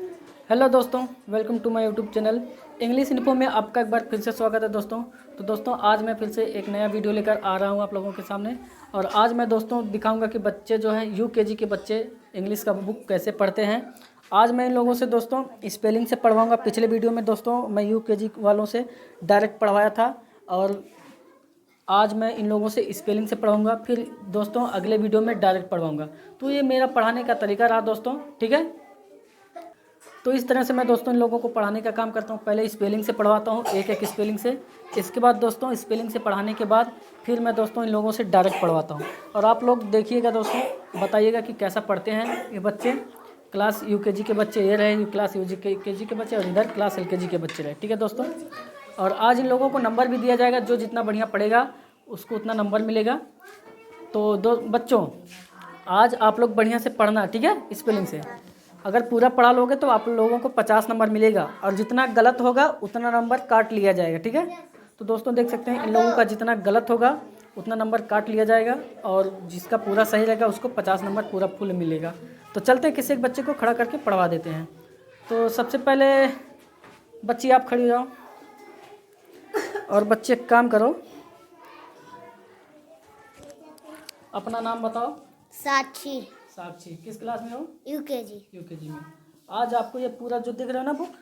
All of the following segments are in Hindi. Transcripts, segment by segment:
हेलो दोस्तों, welcome to my YouTube channel English info में आपका एक बार फिर से स्वागत है दोस्तों। तो दोस्तों आज मैं फिर से एक नया वीडियो लेकर आ रहा हूं आप लोगों के सामने। और आज मैं दोस्तों दिखाऊंगा कि बच्चे जो हैं यूकेजी के बच्चे इंग्लिश का बुक कैसे पढ़ते हैं। आज मैं इन लोगों से दोस्तों स्पेलिंग से पढ़वाऊँगा। पिछले वीडियो में दोस्तों मैं यूकेजी वालों से डायरेक्ट पढ़वाया था और आज मैं इन लोगों से स्पेलिंग से पढ़ाऊँगा, फिर दोस्तों अगले वीडियो में डायरेक्ट पढ़वाऊँगा। तो ये मेरा पढ़ाने का तरीका रहा दोस्तों, ठीक है। तो इस तरह से मैं दोस्तों इन लोगों को पढ़ाने का काम करता हूँ। पहले स्पेलिंग से पढ़वाता हूँ एक एक स्पेलिंग से, इसके बाद दोस्तों स्पेलिंग से पढ़ाने के बाद फिर मैं दोस्तों इन लोगों से डायरेक्ट पढ़वाता हूँ। और आप लोग देखिएगा दोस्तों, बताइएगा कि कैसा पढ़ते हैं ये बच्चे। क्लास यूकेजी के बच्चे ये रहे, क्लास यूकेजी के बच्चे, और इधर क्लास एलकेजी के बच्चे रहे, ठीक है दोस्तों। और आज इन लोगों को नंबर भी दिया जाएगा, जो जितना बढ़िया पढ़ेगा उसको उतना नंबर मिलेगा। तो बच्चों आज आप लोग बढ़िया से पढ़ना, ठीक है। स्पेलिंग से अगर पूरा पढ़ा लोगे तो आप लोगों को 50 नंबर मिलेगा, और जितना गलत होगा उतना नंबर काट लिया जाएगा, ठीक है। तो दोस्तों देख सकते हैं इन लोगों का जितना गलत होगा उतना नंबर काट लिया जाएगा, और जिसका पूरा सही रहेगा उसको 50 नंबर पूरा फुल मिलेगा। तो चलते हैं किसी एक बच्चे को खड़ा करके पढ़वा देते हैं। तो सबसे पहले बच्ची आप खड़ी हो जाओ, और बच्चे एक काम करो, अपना नाम बताओ। साक्षी। साक्षी किस क्लास में हो? यूकेजी में। आज आपको ये पूरा जो दिख रहा है ना बुक,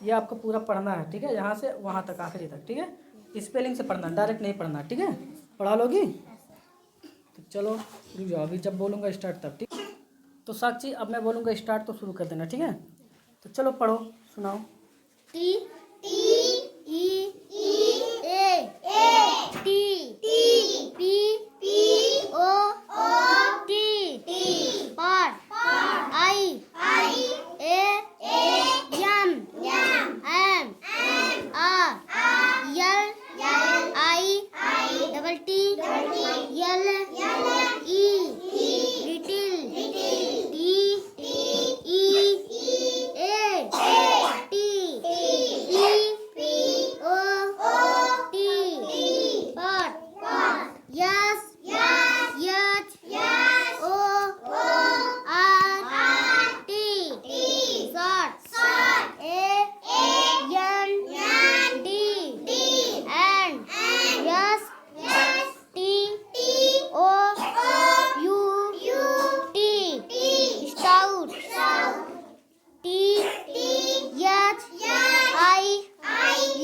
ये आपको पूरा पढ़ना है, ठीक है। यहाँ से वहाँ तक, आखिरी तक, ठीक है। स्पेलिंग से पढ़ना, डायरेक्ट नहीं पढ़ना, ठीक है। पढ़ा लोगी? तो चलो रुक जाओ, अभी जब बोलूँगा स्टार्ट तब, ठीक। तो साक्षी अब मैं बोलूँगा स्टार्ट तो शुरू कर देना, ठीक है। तो चलो पढ़ो, सुनाओ। T T E A T P O T pot I A M M R L I double T L E little T E A T E O T pot S O R T short A N D and S T O U T stout T H I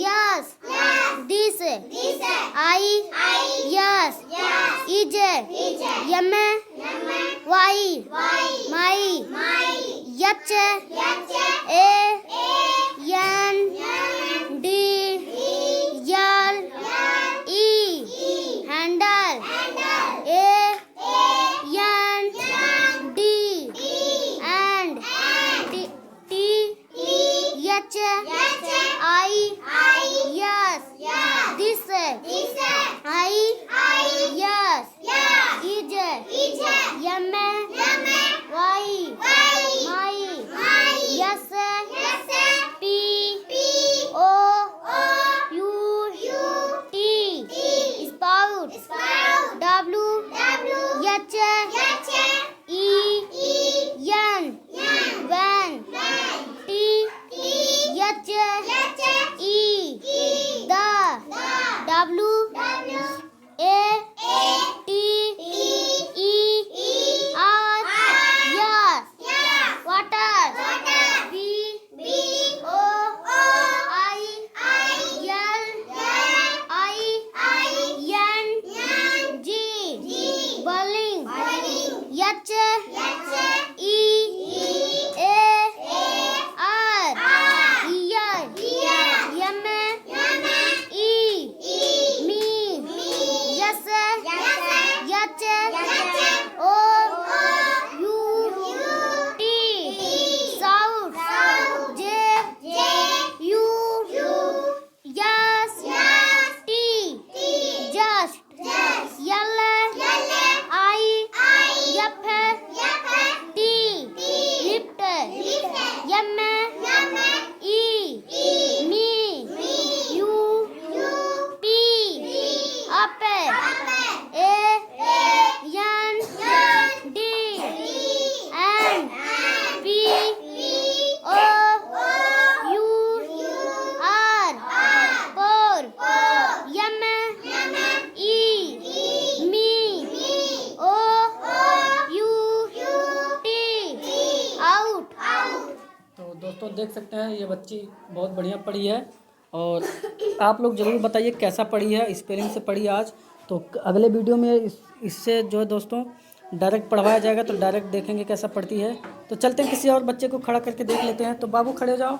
S this I S is M Y my H A N D L E handle A N D and T H I S this I S is M Y my S T O U T spout W H E N when T H E the W A T E R S water B O I L I N G boiling H E A R hear M E me S H O U T shout J U S T just L I F T lift M E me U T up A N D N P O दोस्तों देख सकते हैं ये बच्ची बहुत बढ़िया पढ़ी है और आप लोग ज़रूर बताइए कैसा पढ़ी है, स्पेलिंग से पढ़ी आज। तो अगले वीडियो में इससे जो है दोस्तों डायरेक्ट पढ़वाया जाएगा, तो डायरेक्ट देखेंगे कैसा पढ़ती है। तो चलते हैं किसी और बच्चे को खड़ा करके देख लेते हैं। तो बाबू खड़े हो जाओ,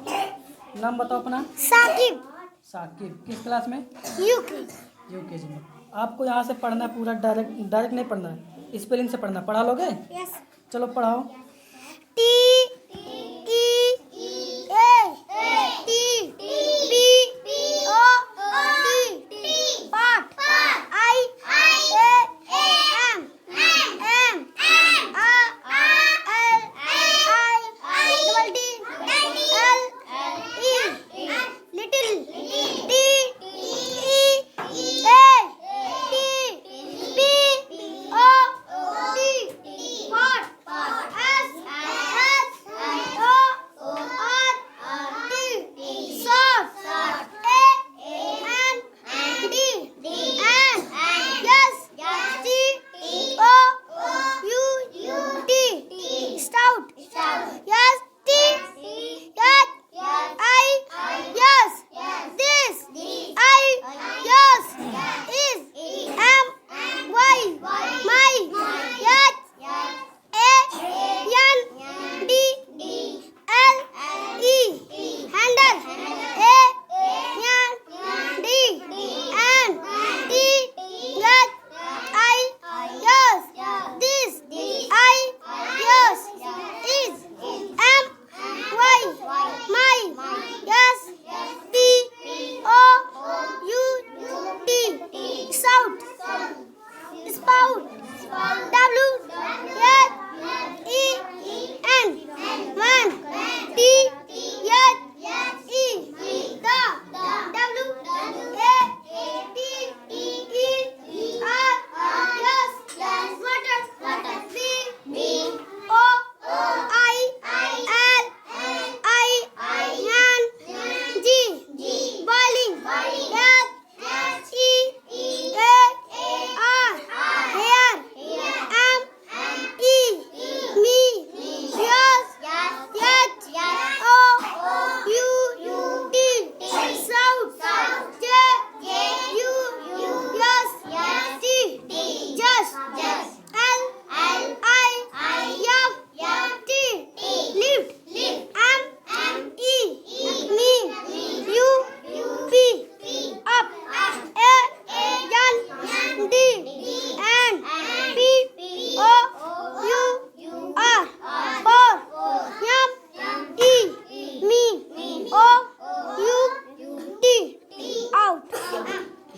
नाम बताओ अपना। साकिब। साकिब किस क्लास में? यूकेजी। यूकेजी में। आपको यहाँ से पढ़ना है पूरा, डायरेक्ट नहीं पढ़ना है, स्पेलिंग से पढ़ना। पढ़ा लोगे? यस। चलो पढ़ाओ। T E A T B O T pot I A M M R L I double T L E little T E A T B O T pot S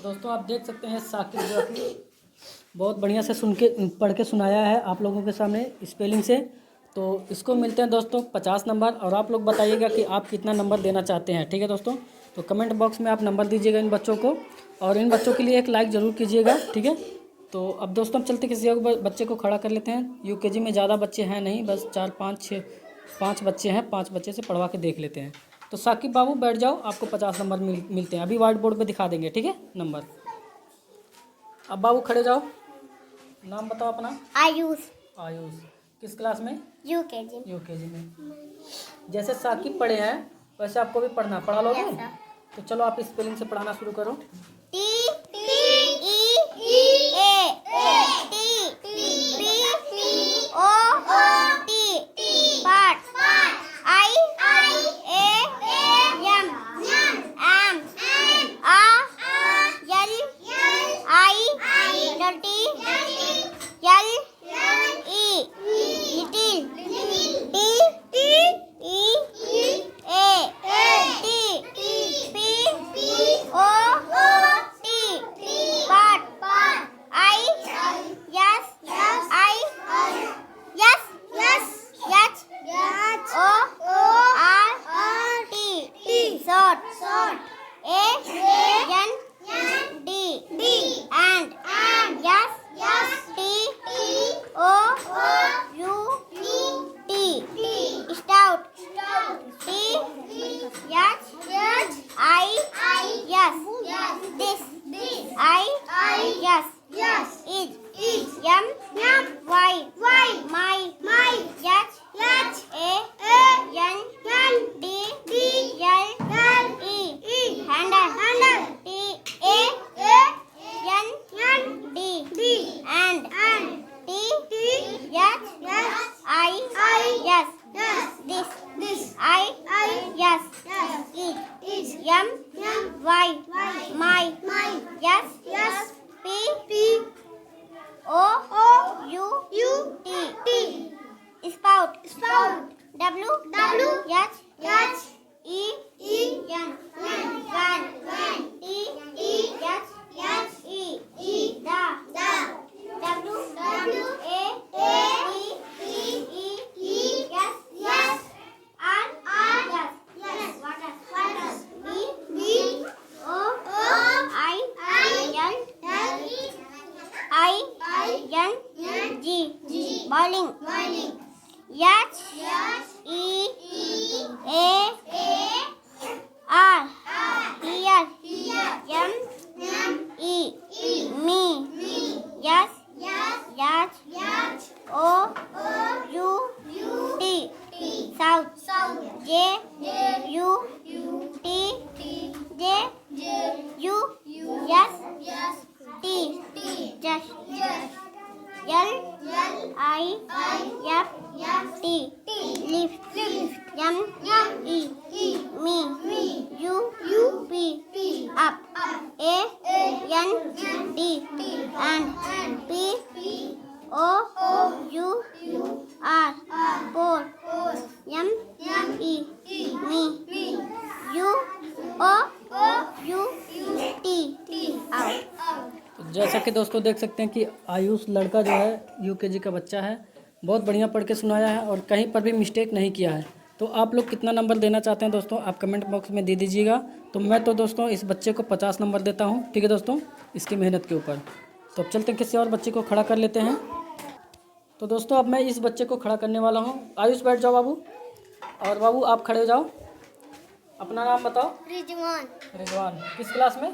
दोस्तों आप देख सकते हैं साकिब जो कि बहुत बढ़िया से सुन के पढ़ के सुनाया है आप लोगों के सामने स्पेलिंग से। तो इसको मिलते हैं दोस्तों 50 नंबर, और आप लोग बताइएगा कि आप कितना नंबर देना चाहते हैं। ठीक है दोस्तों, तो कमेंट बॉक्स में आप नंबर दीजिएगा इन बच्चों को, और इन बच्चों के लिए एक लाइक ज़रूर कीजिएगा। ठीक है, तो अब दोस्तों हम चलते किसी और बच्चे को खड़ा कर लेते हैं। यूकेजी में ज़्यादा बच्चे हैं नहीं, बस 4 5 6 5 बच्चे हैं। 5 बच्चे से पढ़वा के देख लेते हैं। तो साकिब बाबू बैठ जाओ, आपको 50 नंबर मिलते हैं। अभी व्हाइट बोर्ड पे दिखा देंगे। ठीक है नंबर। अब बाबू खड़े जाओ, नाम बताओ अपना। आयुष। आयुष किस क्लास में? यूकेजी। यूकेजी में। जैसे साकिब पढ़े हैं वैसे आपको भी पढ़ना। पढ़ा लोगे? तो चलो आप स्पेलिंग से पढ़ाना शुरू करो। T E A T B O T pot I A M M R L I डटी L E little T E A T B O T U T J U S T just L I F T lift M E me U P up A N D and P O U R pour M E me U O U T out. तो जैसा कि दोस्तों देख सकते हैं कि आयुष लड़का जो है यूकेजी का बच्चा है, बहुत बढ़िया पढ़ के सुनाया है और कहीं पर भी मिस्टेक नहीं किया है। तो आप लोग कितना नंबर देना चाहते हैं दोस्तों, आप कमेंट बॉक्स में दे दीजिएगा। तो मैं तो दोस्तों इस बच्चे को 50 नंबर देता हूं, ठीक है दोस्तों, इसकी मेहनत के ऊपर। तो अब चलते हैं किसी और बच्चे को खड़ा कर लेते हैं। तो दोस्तों अब मैं इस बच्चे को खड़ा करने वाला हूँ। आयुष बैठ जाओ बाबू, और बाबू आप खड़े हो जाओ। अपना नाम बताओ। रिजवान रिजवान। किस क्लास में?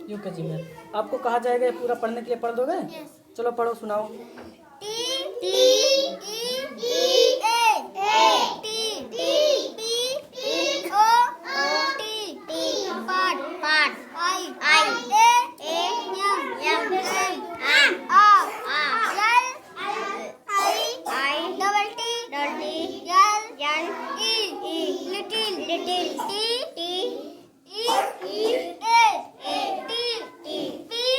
यूकेजी में। आपको कहा जाएगा ये पूरा पढ़ने के लिए, पढ़ दोगे? चलो पढ़ो, सुनाओ। T E A T P O T part I A M I double T L E little T E A T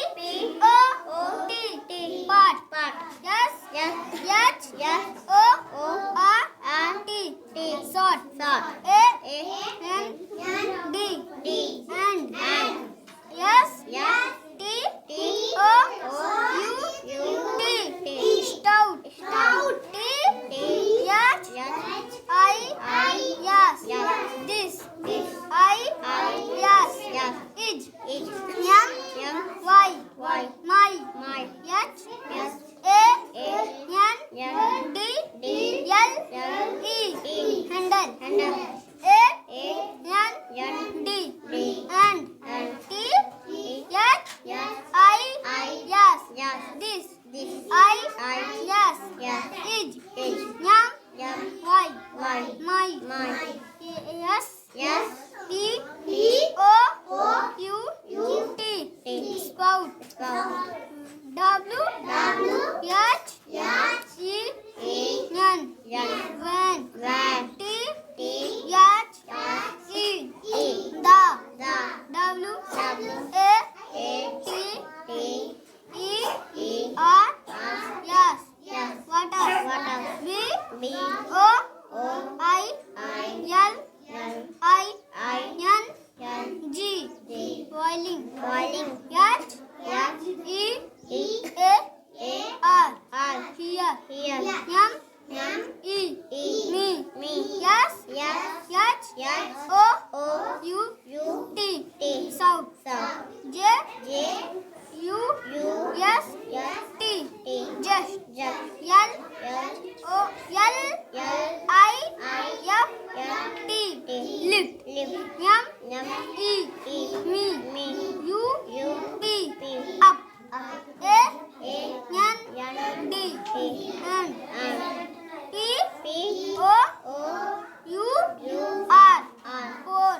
P O T part yes O R T short A N D and yes T O U T stout T H I yes this I yes is M Y my H A N D L E handle A N D and T H I yes this I yes is M Y my yes T O U T spout W H E N van T H E the W A T E R yes water B O I L I N G boiling H E A R here M E me yes H O U T south J U S T just L O L I F T lift M E me U P up A N D and P O U R for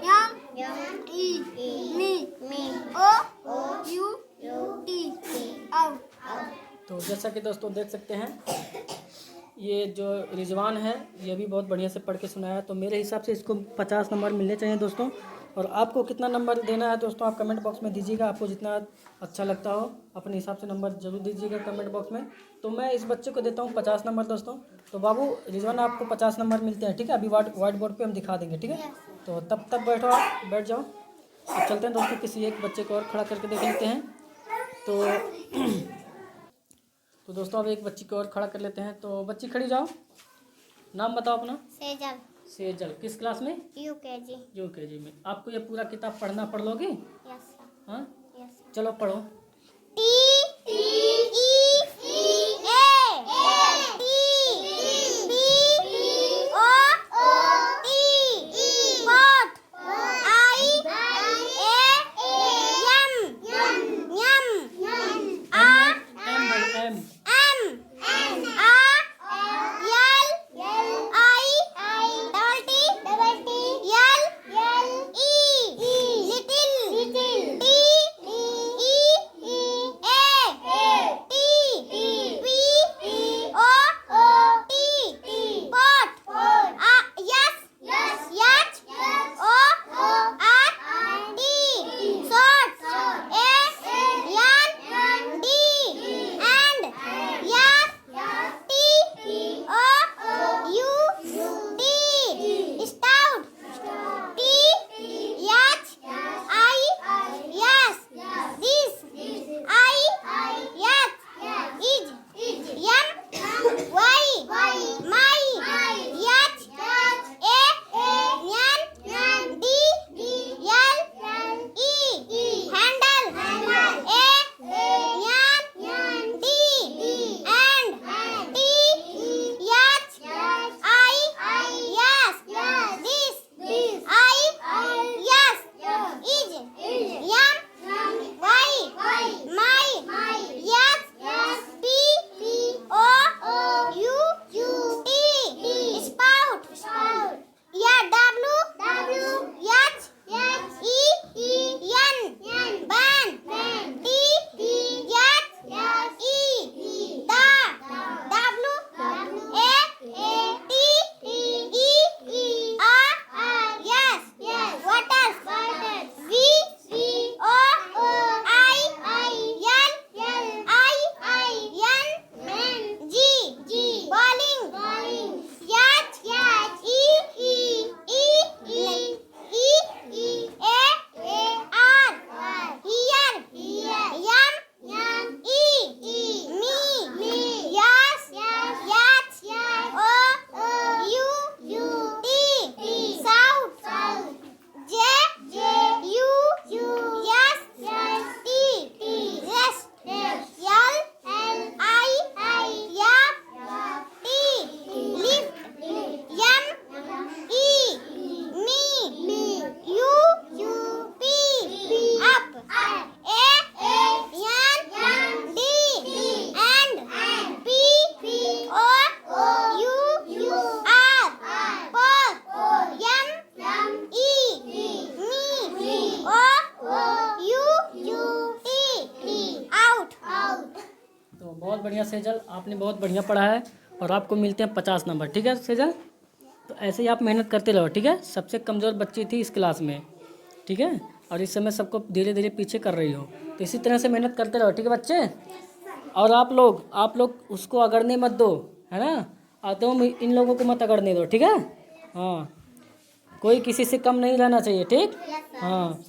M E me O U T out. तो जैसा कि दोस्तों देख सकते हैं, ये जो रिजवान है ये भी बहुत बढ़िया से पढ़ के सुनाया है। तो मेरे हिसाब से इसको 50 नंबर मिलने चाहिए दोस्तों। और आपको कितना नंबर देना है दोस्तों, आप कमेंट बॉक्स में दीजिएगा। आपको जितना अच्छा लगता हो अपने हिसाब से नंबर जरूर दीजिएगा कमेंट बॉक्स में। तो मैं इस बच्चे को देता हूँ 50 नंबर दोस्तों। तो बाबू रिजवान आपको 50 नंबर मिलते हैं, ठीक है? अभी व्हाइट बोर्ड पे हम दिखा देंगे, ठीक है? तो तब तक बैठो, आप बैठ जाओ। अब चलते हैं दोस्तों, किसी एक बच्चे को और खड़ा करके देख लेते हैं। तो दोस्तों अब एक बच्ची को और खड़ा कर लेते हैं। तो बच्ची खड़ी जाओ, नाम बताओ अपना। सेजल। किस क्लास में? यूकेजी में। आपको ये पूरा किताब पढ़ना, पढ़ लोगे? यस हाँ, चलो पढ़ो। T A T P O T pot I A M M M R L I double T बढ़िया सेजल, आपने बहुत बढ़िया पढ़ा है और आपको मिलते हैं 50 नंबर। ठीक है सेजल, तो ऐसे ही आप मेहनत करते रहो। ठीक है, सबसे कमज़ोर बच्ची थी इस क्लास में। ठीक है, और इस समय सबको धीरे धीरे पीछे कर रही हो, तो इसी तरह से मेहनत करते रहो। ठीक है बच्चे, और आप लोग उसको अगड़ने मत दो, है ना। आते हो इन लोगों को मत अगड़ने दो। ठीक है, हाँ, कोई किसी से कम नहीं रहना चाहिए। ठीक, हाँ,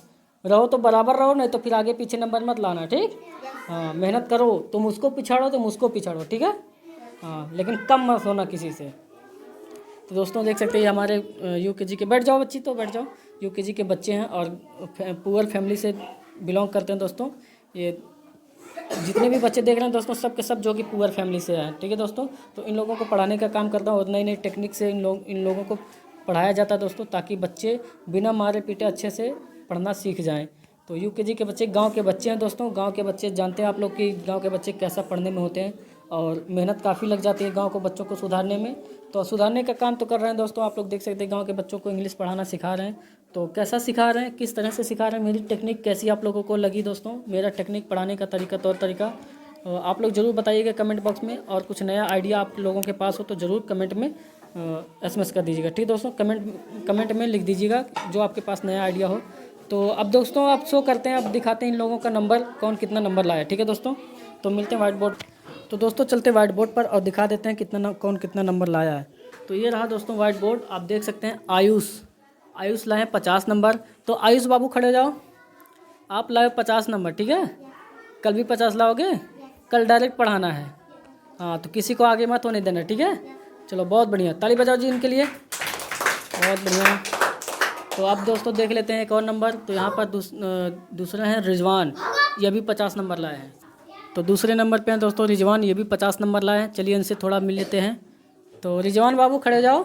रहो तो बराबर रहो, नहीं तो फिर आगे पीछे नंबर मत लाना। ठीक, हाँ, मेहनत करो, तुम उसको पिछाड़ो। ठीक है, हाँ, लेकिन कम मत होना किसी से। तो दोस्तों देख सकते हैं हमारे यूकेजी के, बैठ जाओ बच्ची, तो बैठ जाओ, यूकेजी के बच्चे हैं और पुअर फैमिली से बिलोंग करते हैं दोस्तों। ये जितने भी बच्चे देख रहे हैं दोस्तों, सब के सब जो कि पुअर फैमिली से हैं। ठीक है दोस्तों, तो इन लोगों को पढ़ाने का काम करता हूँ और नई नई टेक्निक से इन लोगों को पढ़ाया जाता है दोस्तों, ताकि बच्चे बिना मारे पीटे अच्छे से पढ़ना सीख जाएं। तो यूकेजी के बच्चे गांव के बच्चे हैं दोस्तों। गांव के बच्चे जानते हैं आप लोग कि गांव के बच्चे कैसा पढ़ने में होते हैं, और मेहनत काफ़ी लग जाती है गांव को बच्चों को सुधारने में। तो सुधारने का काम तो कर रहे हैं दोस्तों। आप लोग देख सकते हैं गांव के बच्चों को इंग्लिश पढ़ाना सिखा रहे हैं। तो कैसा सिखा रहे हैं, किस तरह से सिखा रहे हैं, मेरी टेक्निक कैसी आप लोगों को लगी दोस्तों, मेरा टेक्निक पढ़ाने का तरीका, तौर तरीका आप लोग ज़रूर बताइएगा कमेंट बॉक्स में। और कुछ नया आइडिया आप लोगों के पास हो तो ज़रूर कमेंट में SMS कर दीजिएगा। ठीक दोस्तों, कमेंट में लिख दीजिएगा जो आपके पास नया आइडिया हो। तो अब दोस्तों आप शो करते हैं, अब दिखाते हैं इन लोगों का नंबर, कौन कितना नंबर लाया। ठीक है दोस्तों, तो मिलते हैं व्हाइट बोर्ड। तो दोस्तों चलते व्हाइट बोर्ड पर और दिखा देते हैं कौन कितना नंबर लाया है। तो ये रहा दोस्तों व्हाइट बोर्ड, आप देख सकते हैं आयुष लाए 50 नंबर। तो आयुष बाबू खड़े हो जाओ, आप लाए 50 नंबर। ठीक है, कल भी 50 लाओगे, कल डायरेक्ट पढ़ाना है। हाँ, तो किसी को आगे मत होने देना। ठीक है, चलो बहुत बढ़िया, ताली बजाओ जी इनके लिए, बहुत बढ़िया। तो अब दोस्तों देख लेते हैं एक और नंबर। तो यहाँ पर दूसरा है रिजवान, ये भी 50 नंबर लाए हैं। तो दूसरे नंबर पे हैं दोस्तों रिजवान, ये भी 50 नंबर लाए हैं। चलिए इनसे थोड़ा मिल लेते हैं। तो रिजवान बाबू खड़े हो जाओ।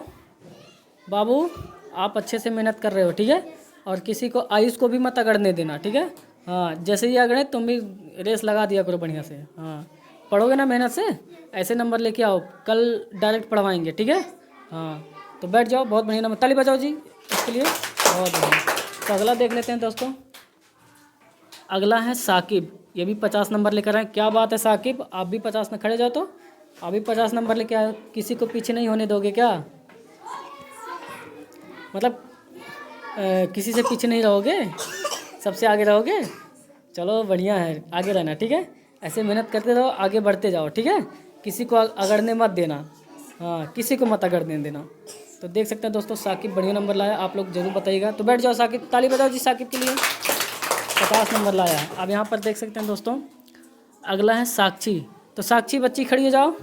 बाबू आप अच्छे से मेहनत कर रहे हो। ठीक है, और किसी को आयुष को भी मत अगड़ने देना। ठीक है, हाँ, जैसे ही अगड़े तुम भी रेस लगा दिया करो बढ़िया से। हाँ, पढ़ोगे ना मेहनत से, ऐसे नंबर लेके आओ, कल डायरेक्ट पढ़वाएंगे। ठीक है, हाँ, तो बैठ जाओ, बहुत बढ़िया नंबर, ताली बजाओ जी इसके लिए, बहुत बढ़िया। तो अगला देख लेते हैं दोस्तों। अगला है साकिब, ये भी 50 नंबर लेकर आए। क्या बात है साकिब, आप भी 50 में खड़े जाओ, तो आप भी 50 नंबर लेके आए। किसी को पीछे नहीं होने दोगे क्या, मतलब किसी से पीछे नहीं रहोगे, सबसे आगे रहोगे। चलो बढ़िया है, आगे रहना। ठीक है, ऐसे मेहनत करते रहो, आगे बढ़ते जाओ। ठीक है, किसी को अगड़ने मत देना। हाँ, किसी को मत अगड़ने देना। तो देख सकते हैं दोस्तों साकिब बढ़िया नंबर लाया, आप लोग जरूर बताइएगा। तो बैठ जाओ साकिब, ताली बजाओ जी साकिब के लिए, 50 नंबर लाया है। अब यहाँ पर देख सकते हैं दोस्तों अगला है साक्षी। तो साक्षी बच्ची खड़ी हो जाओ,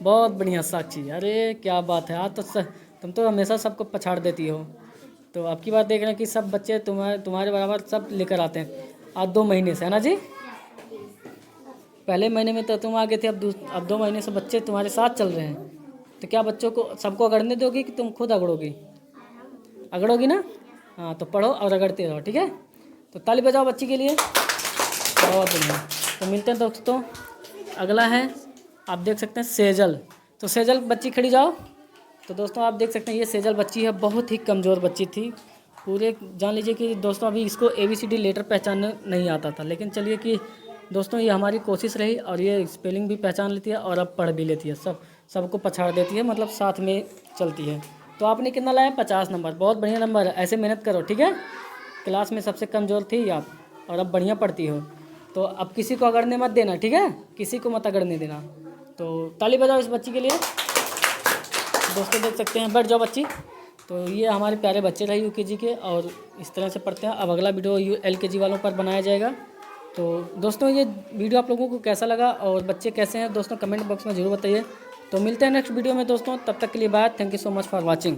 बहुत बढ़िया साक्षी, अरे क्या बात है, आज तो तुम तो हमेशा सबको पछाड़ देती हो। तो अब की बात देख रहे हैं कि सब बच्चे तुम्हारे बराबर सब लेकर आते हैं आज 2 महीने से, है ना जी। पहले महीने में तो तुम आगे थे, अब 2 महीने से बच्चे तुम्हारे साथ चल रहे हैं। तो क्या बच्चों को सबको अगड़ने दोगी कि तुम खुद अगड़ोगी ना। हाँ, तो पढ़ो और रगड़ते रहो। ठीक है, तो ताली बजाओ बच्ची के लिए, बहुत बढ़िया। तो मिलते हैं दोस्तों। अगला है, आप देख सकते हैं सेजल। तो सेजल बच्ची खड़ी जाओ। तो दोस्तों आप देख सकते हैं ये सेजल बच्ची है, बहुत ही कमज़ोर बच्ची थी। पूरे जान लीजिए कि दोस्तों अभी इसको ABCD लेटर पहचानने नहीं आता था, लेकिन चलिए कि दोस्तों ये हमारी कोशिश रही और ये स्पेलिंग भी पहचान लेती है और अब पढ़ भी लेती है, सबको पछाड़ देती है, मतलब साथ में चलती है। तो आपने कितना लाया, 50 नंबर, बहुत बढ़िया नंबर है। ऐसे मेहनत करो। ठीक है, क्लास में सबसे कमज़ोर थी आप और अब बढ़िया पढ़ती हो। तो अब किसी को अगड़ने मत देना। ठीक है, किसी को मत अगड़ने देना। तो ताली बजाओ इस बच्ची के लिए। दोस्तों देख सकते हैं, बैठ जाओ बच्ची। तो ये हमारे प्यारे बच्चे रहे UKG के और इस तरह से पढ़ते हैं। अब अगला वीडियो LKG वालों पर बनाया जाएगा। तो दोस्तों ये वीडियो आप लोगों को कैसा लगा और बच्चे कैसे हैं दोस्तों, कमेंट बॉक्स में ज़रूर बताइए। तो मिलते हैं नेक्स्ट वीडियो में दोस्तों, तब तक के लिए bye, thank you so much for watching.